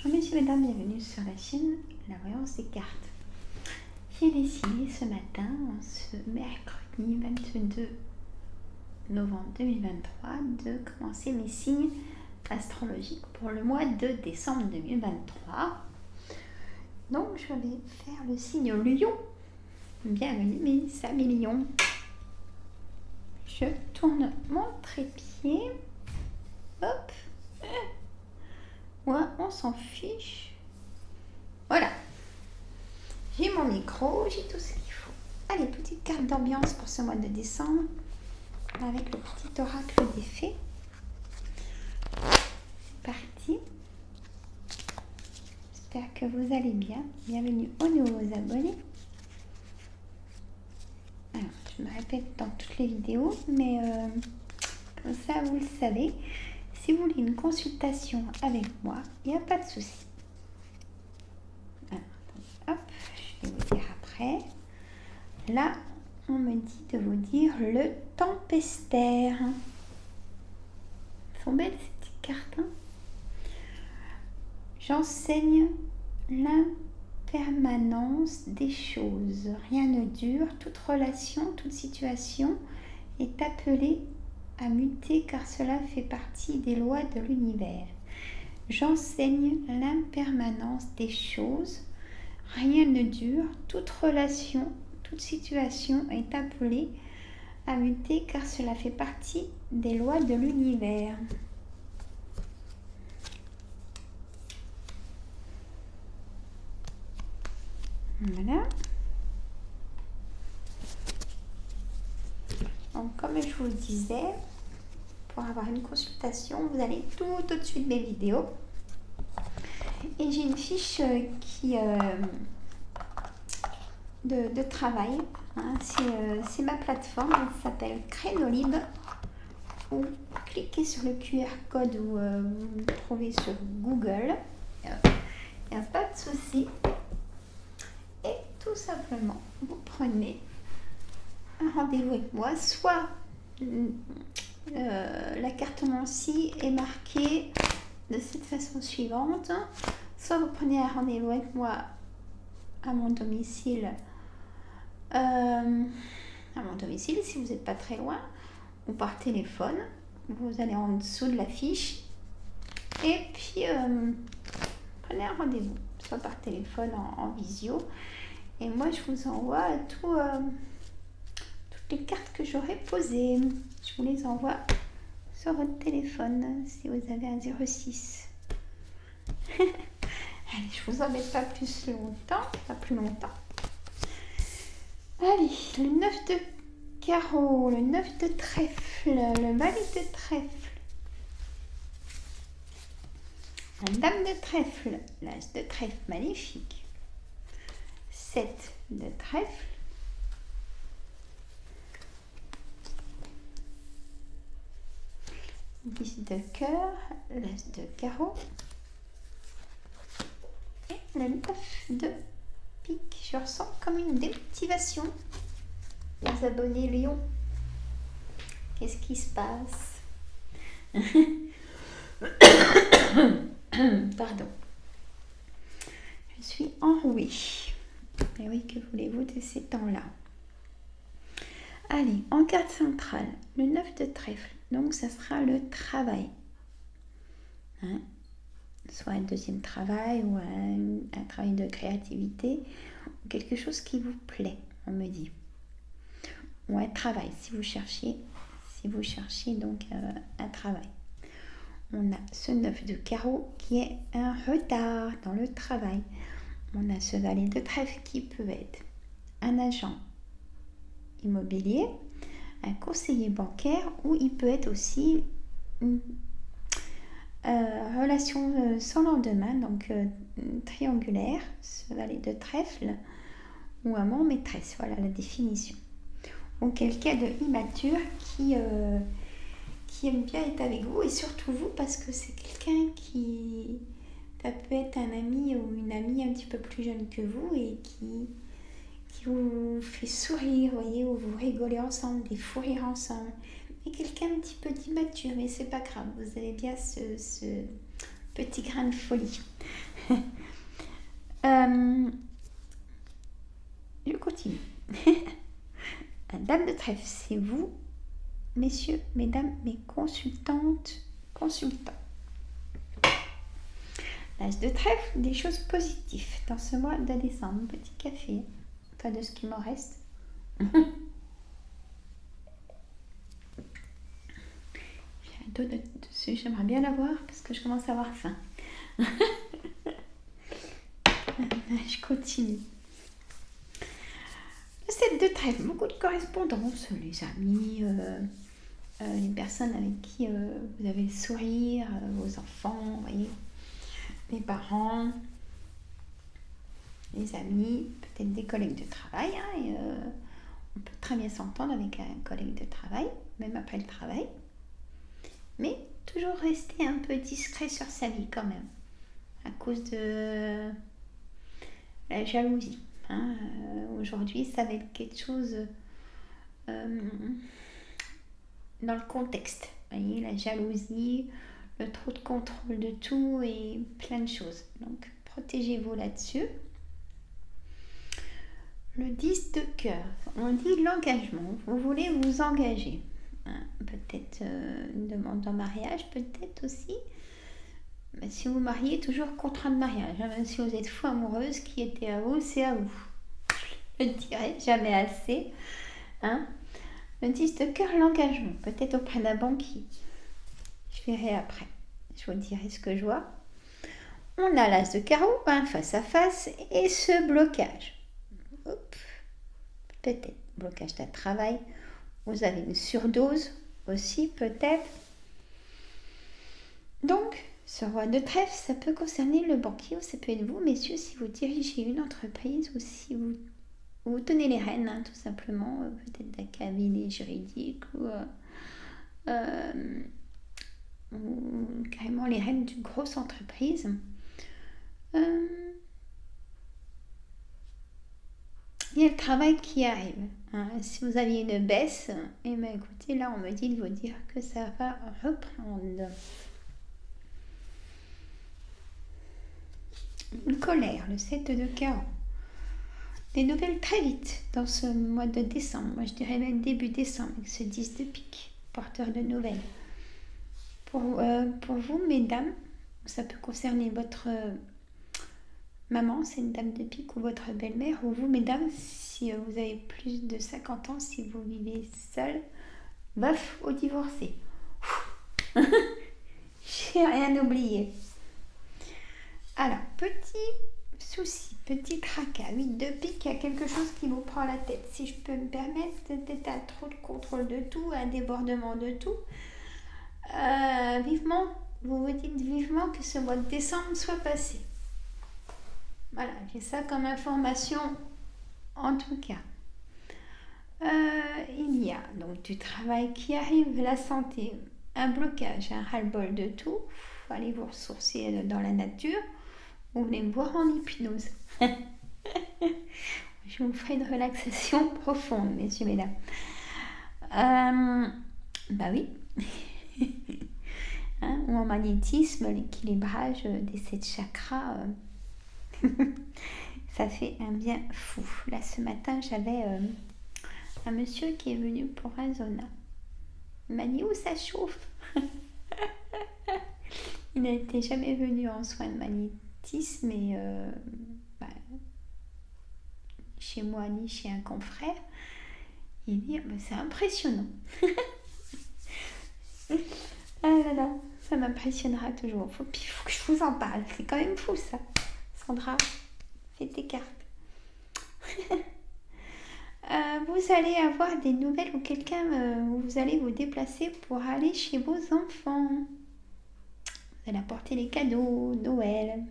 Bonjour messieurs, mesdames, bienvenue sur la chaîne La Voyance des Cartes. J'ai décidé ce matin, ce mercredi 22 novembre 2023, de commencer mes signes astrologiques pour le mois de décembre 2023. Donc je vais faire le signe Lion. Bienvenue mes amis Lions. Je tourne mon trépied. Hop. Ouais, on s'en fiche. Voilà. J'ai mon micro, j'ai tout ce qu'il faut. Allez, petite carte d'ambiance pour ce mois de décembre avec le petit oracle des fées. C'est parti. J'espère que vous allez bien. Bienvenue aux nouveaux abonnés. Alors, je me répète dans toutes les vidéos, mais comme ça, vous le savez. Si vous voulez une consultation avec moi, il n'y a pas de souci. Alors, hop, je vais vous dire après. Là, on me dit de vous dire le tempestaire. Elles sont belles ces petites cartes. Hein. J'enseigne l'impermanence des choses. Rien ne dure. Toute relation, toute situation est appelée à muter car cela fait partie des lois de l'univers. J'enseigne l'impermanence des choses. Rien ne dure. Toute relation, toute situation est appelée à muter car cela fait partie des lois de l'univers. Voilà. Donc, comme je vous le disais, pour avoir une consultation, vous allez tout au-dessus de mes vidéos. Et j'ai une fiche de travail. Hein. C'est ma plateforme, elle s'appelle Crénolib. Vous cliquez sur le QR code où vous le trouvez sur Google. Il n'y a pas de souci. Et tout simplement, vous prenez un rendez-vous avec moi. Soit la cartomancie est marquée de cette façon suivante. Soit vous prenez un rendez-vous avec moi à mon domicile. Si vous n'êtes pas très loin, ou par téléphone. Vous allez en dessous de la fiche et puis prenez un rendez-vous, soit par téléphone en visio. Et moi, je vous envoie toutes les cartes que j'aurai posées. Je vous les envoie sur votre téléphone si vous avez un 06. Allez, je vous embête pas plus longtemps. Allez, le 9 de carreau, le 9 de trèfle, le valet de trèfle, la dame de trèfle, l'as de trèfle magnifique, 7 de trèfle, dix de cœur, l'as de carreau et le 9 de pique. Je ressens comme une démotivation. Les abonnés Lion, qu'est-ce qui se passe? Pardon. Je suis enrouée. Et oui, que voulez-vous de ces temps-là? Allez, en carte centrale, le 9 de trèfle. Donc, ça sera le travail. Hein? Soit un deuxième travail ou un travail de créativité. Ou quelque chose qui vous plaît, on me dit. Ou un travail, si vous cherchiez donc un travail. On a ce 9 de carreau qui est un retard dans le travail. On a ce valet de trèfle qui peut être un agent immobilier, un conseiller bancaire, ou il peut être aussi une relation sans lendemain, donc triangulaire, ce valet de trèfle, ou amant maîtresse. Voilà la définition. Donc quelqu'un de immature qui aime bien être avec vous, et surtout vous, parce que c'est quelqu'un qui, ça peut être un ami ou une amie un petit peu plus jeune que vous et qui vous fait sourire, voyez, ou vous rigolez ensemble, des fous rires ensemble. Et quelqu'un un petit peu d'immature, mais c'est pas grave, vous allez bien petit grain de folie. Je continue. La dame de trèfle, c'est vous, messieurs, mesdames, mes consultantes, consultants. L'as de trèfle, des choses positives dans ce mois de décembre. Petit café, pas de ce qui m'en reste. J'ai un dos dessus, j'aimerais bien l'avoir parce que je commence à avoir faim. Je continue. Le 7 de trèfle, beaucoup de correspondance, les amis, les personnes avec qui vous avez le sourire, vos enfants, vous voyez, les parents, les amis, peut-être des collègues de travail. On peut très bien s'entendre avec un collègue de travail, même après le travail. Mais toujours rester un peu discret sur sa vie quand même, à cause de la jalousie. Aujourd'hui, ça va être quelque chose dans le contexte. Vous voyez, la jalousie, le trop de contrôle de tout et plein de choses. Donc, protégez-vous là-dessus. Le 10 de cœur, on dit l'engagement. Vous voulez vous engager. Peut-être une demande en mariage, peut-être aussi. Mais si vous mariez, toujours contrat de mariage. Même si vous êtes fou amoureuse, qui était à vous, c'est à vous. Je ne dirai jamais assez. Le 10 de cœur, l'engagement. Peut-être auprès d'un banquier. Je verrai après. Je vous dirai ce que je vois. On a l'as de carreau, face à face, et ce blocage. Peut-être blocage d'un travail. Vous avez une surdose aussi, peut-être. Donc, ce roi de trèfle, ça peut concerner le banquier ou ça peut être vous, messieurs, si vous dirigez une entreprise ou si vous tenez les rênes, tout simplement, peut-être d'un cabinet juridique ou carrément les rênes d'une grosse entreprise. Il y a le travail qui arrive. Si vous aviez une baisse, écoutez, là on me dit de vous dire que ça va reprendre. Une colère, le 7 de carreau. Des nouvelles très vite dans ce mois de décembre. Moi je dirais même début décembre avec ce 10 de pique, porteur de nouvelles. Pour vous, mesdames, ça peut concerner votre maman, c'est une dame de pique, ou votre belle-mère, ou vous, mesdames, si vous avez plus de 50 ans, si vous vivez seul, veuf ou divorcé. J'ai rien oublié. Alors, petit souci, petit tracas, 8 de pique, il y a quelque chose qui vous prend la tête. Si je peux me permettre, peut-être un trop de contrôle de tout, un débordement de tout. Vivement, vous vous dites vivement que ce mois de décembre soit passé. Voilà, j'ai ça comme information en tout cas. Il y a donc du travail qui arrive, la santé, un blocage, un ras-le-bol de tout. Allez vous ressourcer dans la nature. Vous venez me voir en hypnose. Je vous ferai une relaxation profonde, messieurs, mesdames. Bah oui. Ou en magnétisme, l'équilibrage des 7 chakras. Ça fait un bien fou. Là, ce matin, j'avais un monsieur qui est venu pour un zona. Il m'a dit où ça chauffe. Il n'était jamais venu en soins de magnétisme, mais chez moi ni chez un confrère. Il dit c'est impressionnant. Ah là là, ça m'impressionnera toujours. Faut que je vous en parle. C'est quand même fou ça. Sandra, fais tes cartes. Vous allez avoir des nouvelles ou quelqu'un, vous allez vous déplacer pour aller chez vos enfants. Vous allez apporter les cadeaux, Noël.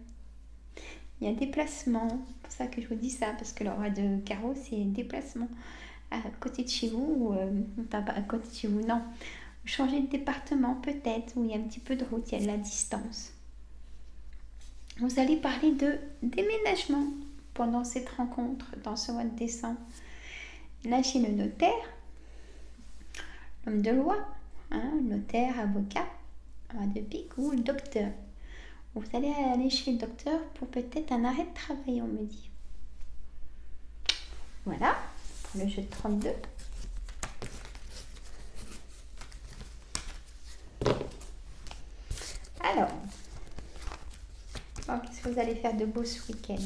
Il y a déplacement. C'est pour ça que je vous dis ça, parce que le roi de carreau, c'est déplacement. À côté de chez vous, pas à côté de chez vous, non. Vous changez de département peut-être, où il y a un petit peu de route, il y a de la distance. Vous allez parler de déménagement pendant cette rencontre, dans ce mois de décembre. Là, chez le notaire, l'homme de loi, notaire, avocat, roi de pique ou le docteur. Vous allez aller chez le docteur pour peut-être un arrêt de travail, on me dit. Voilà, pour le jeu de 32. Alors, qu'est-ce que vous allez faire de beau ce week-end?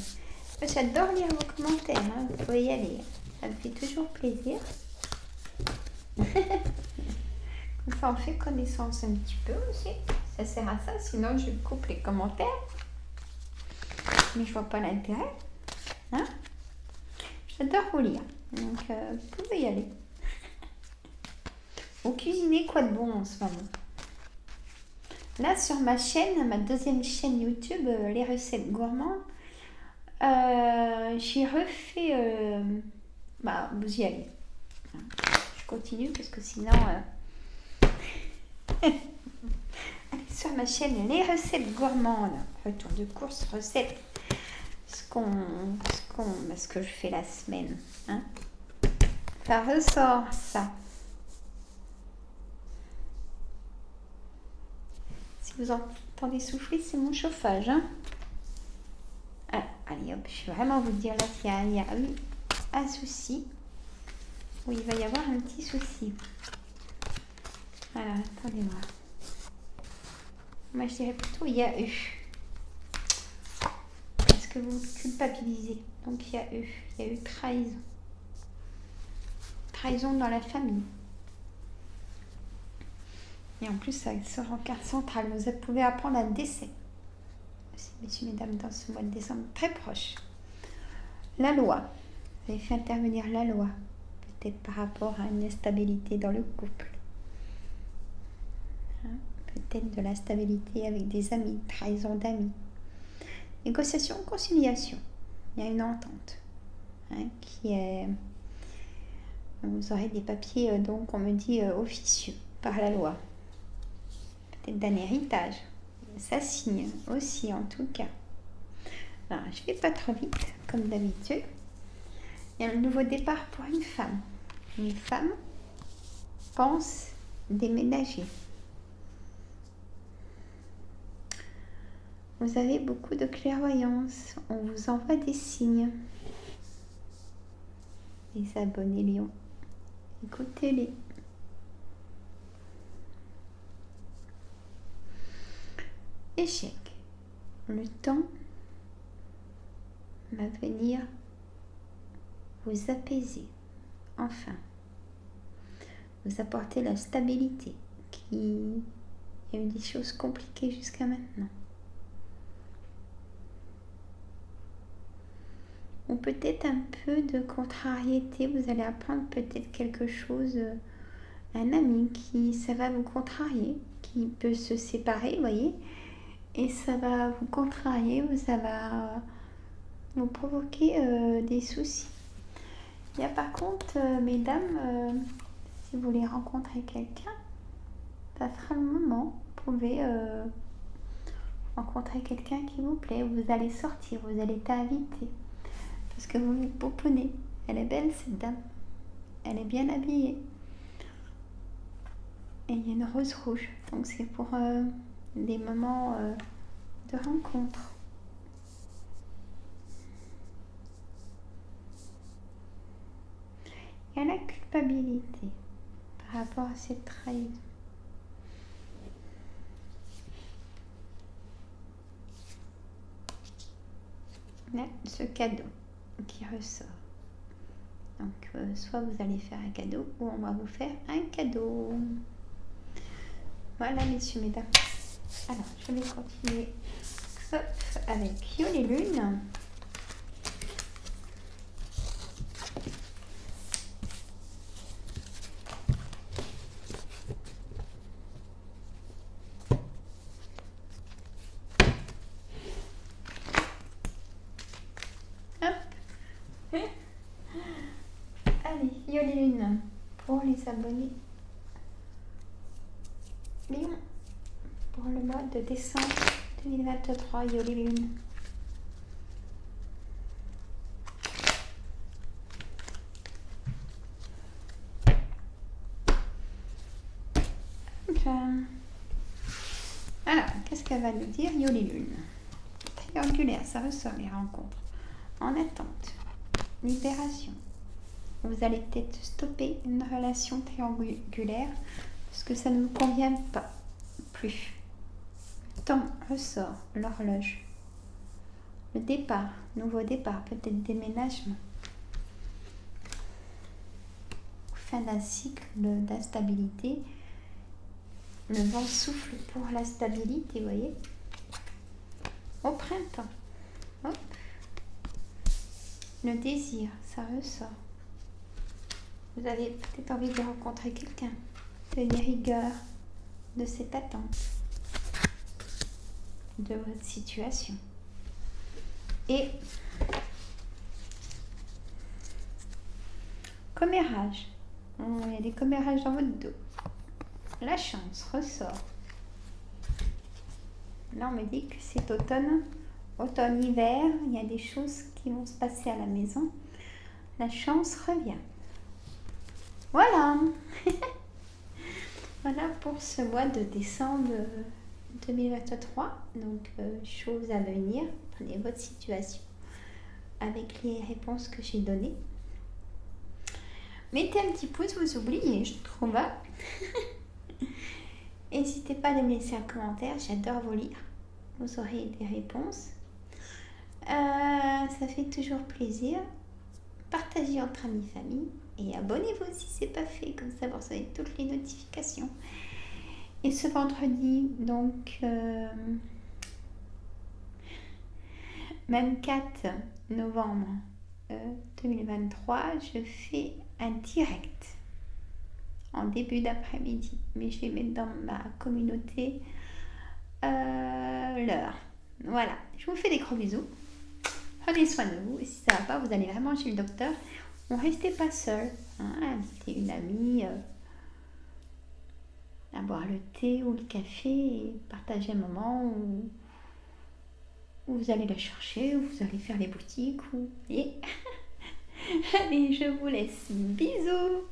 J'adore lire vos commentaires, hein, vous pouvez y aller. Ça me fait toujours plaisir. Comme ça, on fait connaissance un petit peu aussi. Ça sert à ça, sinon je coupe les commentaires. Mais je vois pas l'intérêt. Hein? J'adore vous lire. Donc, vous pouvez y aller. Vous cuisinez quoi de bon en ce moment? Là, sur ma chaîne, ma deuxième chaîne YouTube, les recettes gourmandes, j'ai refait... vous y allez. Je continue parce que sinon... Allez, sur ma chaîne, les recettes gourmandes, retour de course, recettes, ce que je fais la semaine. Hein. Ça ressort, ça. Si vous entendez souffler, c'est mon chauffage. Hein. Ah, allez, hop, je vais vraiment vous dire là qu'il y a eu un souci. Oui, il va y avoir un petit souci. Voilà, attendez voir. Moi, je dirais plutôt il y a eu. Parce que vous culpabilisez. Donc, il y a eu trahison. Trahison dans la famille. Et en plus, ça sort en carte centrale. Vous pouvez apprendre un décès. Messieurs, mesdames, dans ce mois de décembre, très proche. La loi. Vous avez fait intervenir la loi. Peut-être par rapport à une instabilité dans le couple. Hein, peut-être de la stabilité avec des amis, trahison d'amis. Négociation, conciliation. Il y a une entente. Hein, qui est... Vous aurez des papiers, donc on me dit officieux, par la loi. Peut-être d'un héritage. Ça signe aussi, en tout cas. Alors, je ne vais pas trop vite, comme d'habitude. Il y a un nouveau départ pour une femme. Une femme pense déménager. Vous avez beaucoup de clairvoyance. On vous envoie des signes. Les abonnés Lion. Écoutez-les. Échec. Le temps va venir vous apaiser. Enfin. Vous apporter la stabilité. Il y a eu des choses compliquées jusqu'à maintenant. Ou peut-être un peu de contrariété. Vous allez apprendre peut-être quelque chose. Un ami ça va vous contrarier. Qui peut se séparer, vous voyez. Et ça va vous contrarier. Ça va vous provoquer des soucis. Il y a par contre, mesdames, si vous voulez rencontrer quelqu'un, ça sera le moment. Vous pouvez rencontrer quelqu'un qui vous plaît. Vous allez sortir, vous allez être invité. Parce que vous vous pouponnez. Elle est belle, cette dame. Elle est bien habillée. Et il y a une rose rouge. Donc c'est pour des moments de rencontre. Il y a la culpabilité par rapport à cette trahison. Là, ce cadeau qui ressort. Donc, soit vous allez faire un cadeau, ou on va vous faire un cadeau. Voilà, messieurs, mesdames. Alors, je vais continuer avec Yo les lunes. Allez, Yo les lunes pour les abonnés Lion pour le mois de décembre 2023. Yo les lunes. Alors, qu'est-ce qu'elle elle va nous dire Yoli Lune. Triangulaire, ça ressort les rencontres. En attente, libération. Vous allez peut-être stopper une relation triangulaire parce que ça ne vous convient pas plus. Temps, ressort, l'horloge. Le départ, nouveau départ, peut-être déménagement. Fin d'un cycle d'instabilité. Le vent souffle pour la stabilité, vous voyez. Au printemps, hop. Le désir, ça ressort. Vous avez peut-être envie de rencontrer quelqu'un, de rigueur de cette attente, de votre situation. Et commérage. Il y a des commérages dans votre dos. La chance ressort. Là, on me dit que c'est automne. Automne-hiver, il y a des choses qui vont se passer à la maison. La chance revient. Voilà. Voilà pour ce mois de décembre 2023. Donc, choses à venir. Prenez votre situation avec les réponses que j'ai données. Mettez un petit pouce, vous oubliez, je trouve. N'hésitez pas à me laisser un commentaire, j'adore vous lire. Vous aurez des réponses. Ça fait toujours plaisir. Partagez entre amis, famille. Et abonnez-vous si ce n'est pas fait, comme ça vous recevez toutes les notifications. Et ce vendredi, donc, 24 novembre 2023, je fais un direct en début d'après-midi. Mais je vais mettre dans ma communauté l'heure. Voilà, je vous fais des gros bisous. Prenez soin de vous. Et si ça ne va pas, vous allez vraiment chez le docteur. Ne restez pas seul. Hein, invitez une amie à boire le thé ou le café et partagez un moment où vous allez la chercher, où vous allez faire les boutiques. Et allez, je vous laisse. Bisous.